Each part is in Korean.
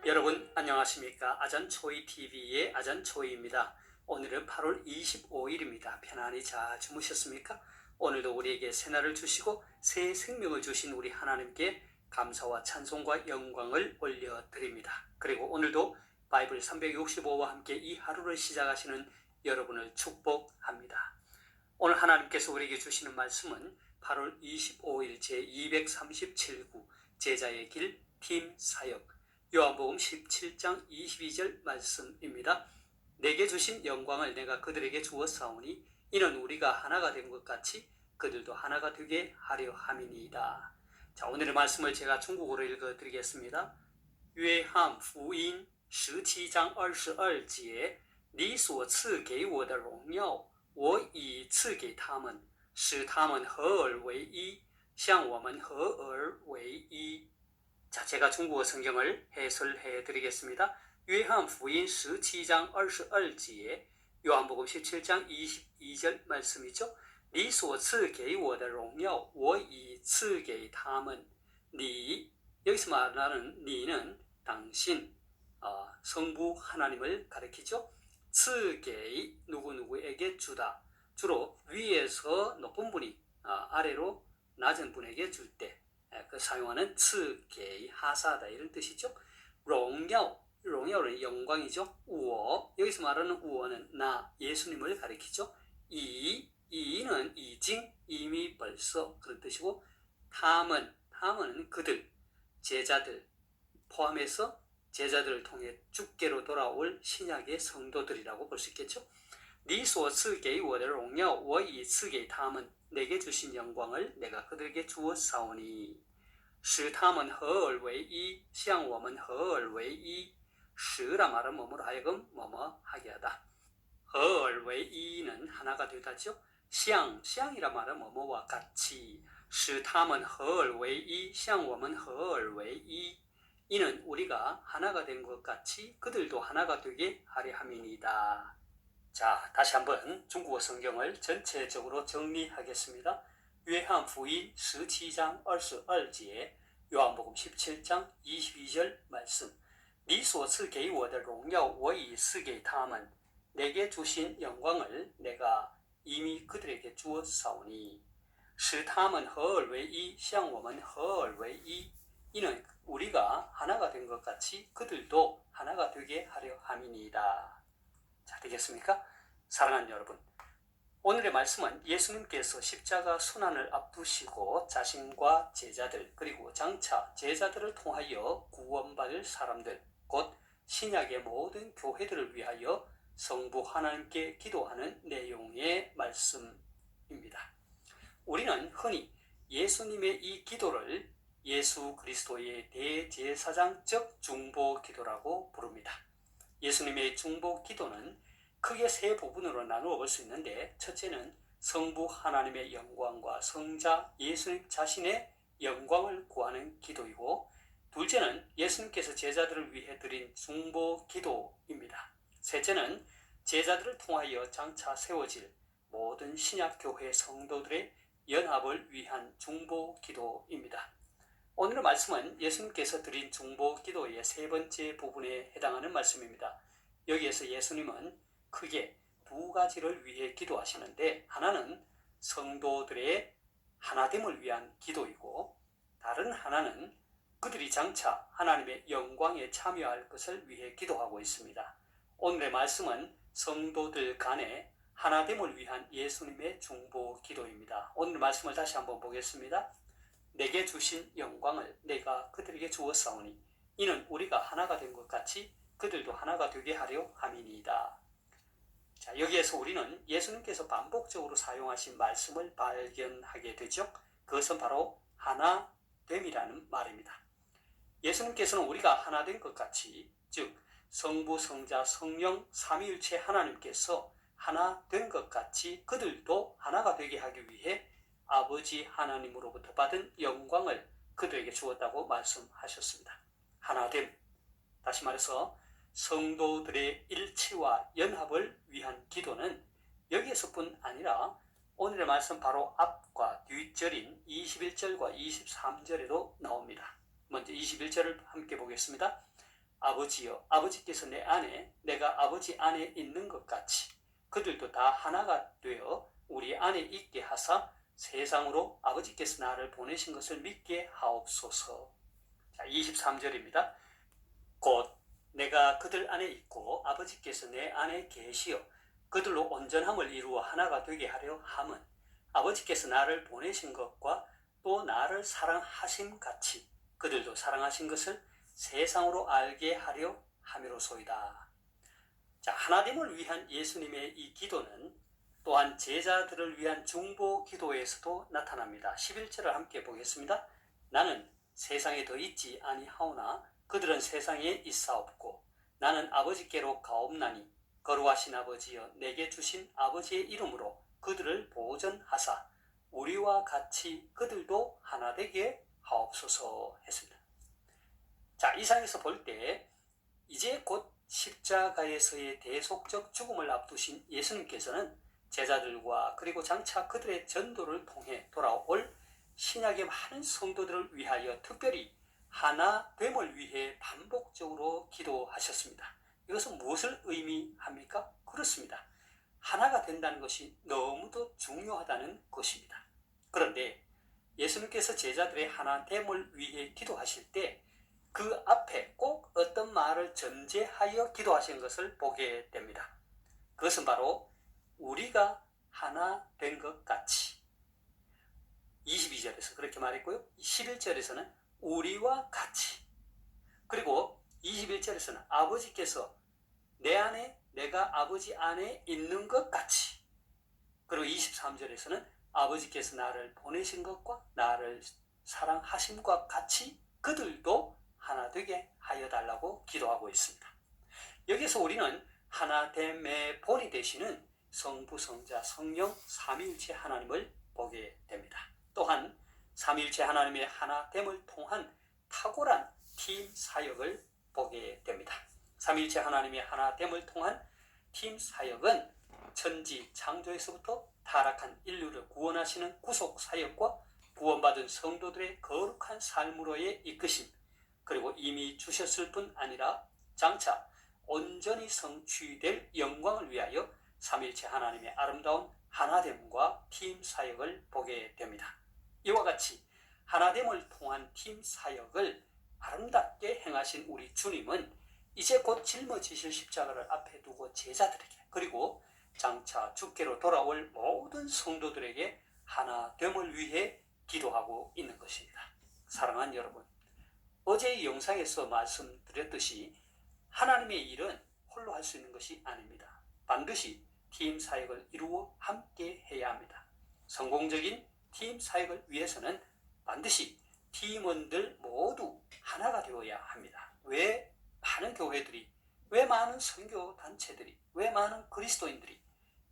여러분 안녕하십니까? 아전초이TV의 아전초이입니다. 오늘은 8월 25일입니다. 편안히 잘 주무셨습니까? 오늘도 우리에게 새날을 주시고 새 생명을 주신 우리 하나님께 감사와 찬송과 영광을 올려드립니다. 그리고 오늘도 바이블 365와 함께 이 하루를 시작하시는 여러분을 축복합니다. 오늘 하나님께서 우리에게 주시는 말씀은 8월 25일 제237구 제자의 길 팀 사역 요한복음 17장 22절 말씀입니다. 내게 주신 영광을 내가 그들에게 주었사오니 이는 우리가 하나가 된 것 같이 그들도 하나가 되게 하려 함이니이다. 자, 오늘의 말씀을 제가 중국어로 읽어드리겠습니다. 约翰福音17章22节你所赐给我的荣耀我已赐给他们使他们合而为一像我们合而为一 자, 제가 중국어 성경을 해설해 드리겠습니다. 요한복음 17장 22절 요한복음 17장 22절 말씀이죠. 你所赐给我的荣耀我已赐给他们 니, 여기서 말하는 니는 당신, 성부 하나님을 가리키죠. 赐给 누구누구에게 주다. 주로 위에서 높은 분이 아래로 낮은 분에게 줄 때 그 사용하는 赐给 하사다 이런 뜻이죠. 荣耀는 영광이죠. 우어 여기서 말하는 우어는 나 예수님을 가리키죠. 이는 이징 이미 벌써 그런 뜻이고 탐은 그들 제자들 포함해서 제자들을 통해 주께로 돌아올 신약의 성도들이라고 볼 수 있겠죠. 你所赐给我的荣耀我已赐给他们 내게 주신 영광을 내가 그들에게 주었사오니 使他们合而为一像我们合而为一 使라 말은 뭐뭐로 하여금 뭐뭐 하게 하다. 合而为一는 하나가 되다죠. 像이라 말은 뭐뭐와 같이 使他们合而为一像我们合而为一 이는 우리가 하나가 된 것 같이 그들도 하나가 되게 하려 함이니이다. 자, 다시 한번 중국어 성경을 전체적으로 정리하겠습니다. 요한복음 17장 22절 요한복음 17장 22절 말씀 你所赐给我的荣耀我已赐给他们 내게 주신 영광을 내가 이미 그들에게 주었사오니 使他们合而为一像我们合而为一 이는 우리가 하나가 된 것 같이 그들도 하나가 되게 하려 함이니이다. 자, 되겠습니까? 사랑하는 여러분, 오늘의 말씀은 예수님께서 십자가 순환을 앞두시고 자신과 제자들 그리고 장차 제자들을 통하여 구원받을 사람들 곧 신약의 모든 교회들을 위하여 성부 하나님께 기도하는 내용의 말씀입니다. 우리는 흔히 예수님의 이 기도를 예수 그리스도의 대제사장적 중보 기도라고 부릅니다. 예수님의 중보 기도는 크게 세 부분으로 나누어 볼 수 있는데 첫째는 성부 하나님의 영광과 성자 예수님 자신의 영광을 구하는 기도이고 둘째는 예수님께서 제자들을 위해 드린 중보 기도입니다. 셋째는 제자들을 통하여 장차 세워질 모든 신약교회 성도들의 연합을 위한 중보 기도입니다. 오늘의 말씀은 예수님께서 드린 중보 기도의 세 번째 부분에 해당하는 말씀입니다. 여기에서 예수님은 크게 두 가지를 위해 기도하시는데 하나는 성도들의 하나됨을 위한 기도이고 다른 하나는 그들이 장차 하나님의 영광에 참여할 것을 위해 기도하고 있습니다. 오늘의 말씀은 성도들 간의 하나됨을 위한 예수님의 중보 기도입니다. 오늘 말씀을 다시 한번 보겠습니다. 내게 주신 영광을 내가 그들에게 주었사오니 이는 우리가 하나가 된 것 같이 그들도 하나가 되게 하려 함이니이다. 자, 여기에서 우리는 예수님께서 반복적으로 사용하신 말씀을 발견하게 되죠. 그것은 바로 하나됨이라는 말입니다. 예수님께서는 우리가 하나 된 것 같이 즉 성부, 성자, 성령, 삼위일체 하나님께서 하나 된 것 같이 그들도 하나가 되게 하기 위해 아버지 하나님으로부터 받은 영광을 그들에게 주었다고 말씀하셨습니다. 하나됨, 다시 말해서 성도들의 일치와 연합을 위한 기도는 여기에서뿐 아니라 오늘의 말씀 바로 앞과 뒷절인 21절과 23절에도 나옵니다. 먼저 21절을 함께 보겠습니다. 아버지여, 아버지께서 내 안에, 내가 아버지 안에 있는 것 같이 그들도 다 하나가 되어 우리 안에 있게 하사 세상으로 아버지께서 나를 보내신 것을 믿게 하옵소서. 자, 23절입니다. 곧 내가 그들 안에 있고 아버지께서 내 안에 계시어 그들로 온전함을 이루어 하나가 되게 하려 함은 아버지께서 나를 보내신 것과 또 나를 사랑하심 같이 그들도 사랑하신 것을 세상으로 알게 하려 함이로소이다. 자, 하나님을 위한 예수님의 이 기도는 또한 제자들을 위한 중보 기도에서도 나타납니다. 11절을 함께 보겠습니다. 나는 세상에 더 있지 아니하오나 그들은 세상에 있사옵고 나는 아버지께로 가옵나니 거룩하신 아버지여 내게 주신 아버지의 이름으로 그들을 보전하사 우리와 같이 그들도 하나 되게 하옵소서 했습니다. 자, 이상에서 볼 때 이제 곧 십자가에서의 대속적 죽음을 앞두신 예수님께서는 제자들과 그리고 장차 그들의 전도를 통해 돌아올 신약의 많은 성도들을 위하여 특별히 하나됨을 위해 반복적으로 기도하셨습니다. 이것은 무엇을 의미합니까? 그렇습니다. 하나가 된다는 것이 너무도 중요하다는 것입니다. 그런데 예수님께서 제자들의 하나됨을 위해 기도하실 때 그 앞에 꼭 어떤 말을 전제하여 기도하신 것을 보게 됩니다. 그것은 바로 우리가 하나 된 것 같이 22절에서 그렇게 말했고요. 11절에서는 우리와 같이, 그리고 21절에서는 아버지께서 내 안에 내가 아버지 안에 있는 것 같이, 그리고 23절에서는 아버지께서 나를 보내신 것과 나를 사랑하심과 같이 그들도 하나 되게 하여 달라고 기도하고 있습니다. 여기서 우리는 하나됨의 본이 되시는 성부, 성자, 성령, 삼위일체 하나님을 보게 됩니다. 또한 삼위일체 하나님의 하나됨을 통한 탁월한 팀 사역을 보게 됩니다. 삼위일체 하나님의 하나됨을 통한 팀 사역은 천지 창조에서부터 타락한 인류를 구원하시는 구속 사역과 구원받은 성도들의 거룩한 삶으로의 이끄심, 그리고 이미 주셨을 뿐 아니라 장차 온전히 성취될 영광을 위하여 삼위일체 하나님의 아름다운 하나됨과 팀 사역을 보게 됩니다. 이와 같이 하나됨을 통한 팀 사역을 아름답게 행하신 우리 주님은 이제 곧 짊어지실 십자가를 앞에 두고 제자들에게 그리고 장차 주께로 돌아올 모든 성도들에게 하나됨을 위해 기도하고 있는 것입니다. 사랑하는 여러분, 어제의 영상에서 말씀드렸듯이 하나님의 일은 홀로 할 수 있는 것이 아닙니다. 반드시 팀 사역을 이루어 함께 해야 합니다. 성공적인 팀 사역을 위해서는 반드시 팀원들 모두 하나가 되어야 합니다. 왜 많은 교회들이, 왜 많은 선교 단체들이, 왜 많은 그리스도인들이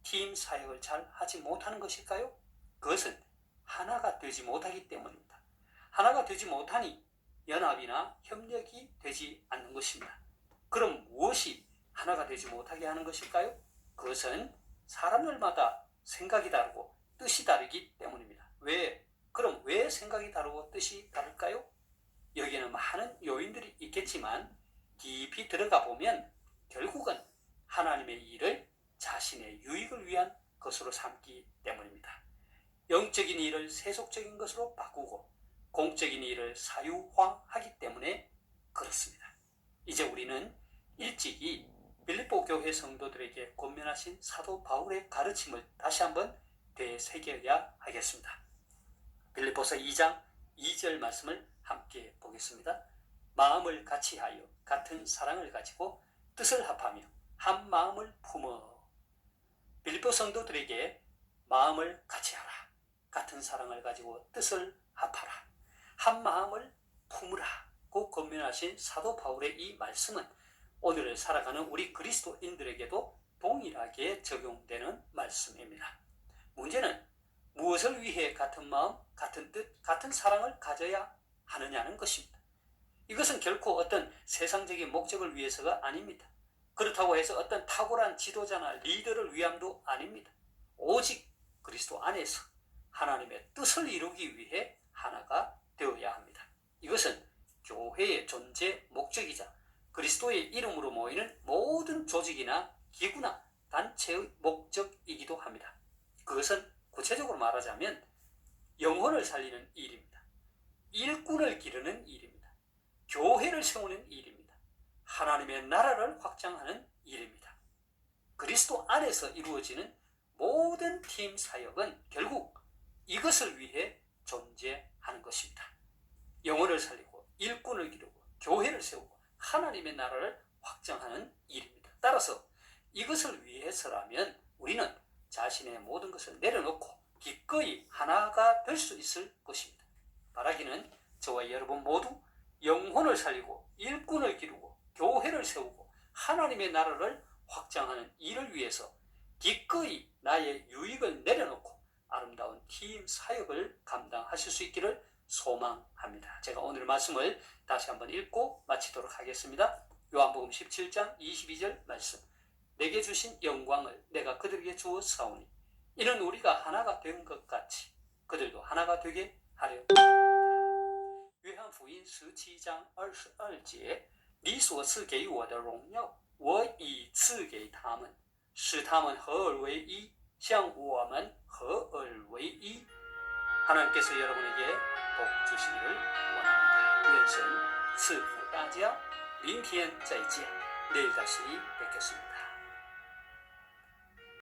팀 사역을 잘 하지 못하는 것일까요? 그것은 하나가 되지 못하기 때문입니다. 하나가 되지 못하니 연합이나 협력이 되지 않는 것입니다. 그럼 무엇이 하나가 되지 못하게 하는 것일까요? 그것은 사람들마다 생각이 다르고 뜻이 다르기 때문입니다. 그럼 왜 생각이 다르고 뜻이 다를까요? 여기에는 많은 요인들이 있겠지만 깊이 들어가 보면 결국은 하나님의 일을 자신의 유익을 위한 것으로 삼기 때문입니다. 영적인 일을 세속적인 것으로 바꾸고 공적인 일을 사유화하기 때문에 그렇습니다. 이제 우리는 일찍이 빌립보 교회 성도들에게 권면하신 사도 바울의 가르침을 다시 한번 되새겨야 하겠습니다. 빌립보서 2장 2절 말씀을 함께 보겠습니다. 마음을 같이하여 같은 사랑을 가지고 뜻을 합하며 한 마음을 품어. 빌립보 성도들에게 마음을 같이하라, 같은 사랑을 가지고 뜻을 합하라, 한 마음을 품으라고 권면하신 사도 바울의 이 말씀은 오늘을 살아가는 우리 그리스도인들에게도 동일하게 적용되는 말씀입니다. 문제는 무엇을 위해 같은 마음, 같은 뜻, 같은 사랑을 가져야 하느냐는 것입니다. 이것은 결코 어떤 세상적인 목적을 위해서가 아닙니다. 그렇다고 해서 어떤 탁월한 지도자나 리더를 위함도 아닙니다. 오직 그리스도 안에서 하나님의 뜻을 이루기 위해 하나가 되어야 합니다. 이것은 교회의 존재 목적이자 그리스도의 이름으로 모이는 모든 조직이나 기구나 단체의 목적이기도 합니다. 그것은 구체적으로 말하자면 영혼을 살리는 일입니다. 일꾼을 기르는 일입니다. 교회를 세우는 일입니다. 하나님의 나라를 확장하는 일입니다. 그리스도 안에서 이루어지는 모든 팀 사역은 결국 이것을 위해 존재하는 것입니다. 영혼을 살리고 일꾼을 기르고 교회를 세우고 하나님의 나라를 확장하는 일입니다. 따라서 이것을 위해서라면 우리는 자신의 모든 것을 내려놓고 기꺼이 하나가 될 수 있을 것입니다. 바라기는 저와 여러분 모두 영혼을 살리고 일꾼을 기르고 교회를 세우고 하나님의 나라를 확장하는 일을 위해서 기꺼이 나의 유익을 내려놓고 아름다운 팀 사역을 감당하실 수 있기를 소망합니다. 제가 오늘 말씀을 다시 한번 읽고 마치도록 하겠습니다. 요한복음 17장 22절 말씀. 내게 주신 영광을 내가 그들에게 주었사오니 이는 우리가 하나가 된 것 같이 그들도 하나가 되게 하려 합니다.约翰福音 17장 22节你所赐给我的荣耀我已赐给他们使他们合而为一像我们合而为一 하나님께서 여러분에게 복 주시기를 원합니다.愿神赐福大家明天再见내일 다시 뵙겠습니다.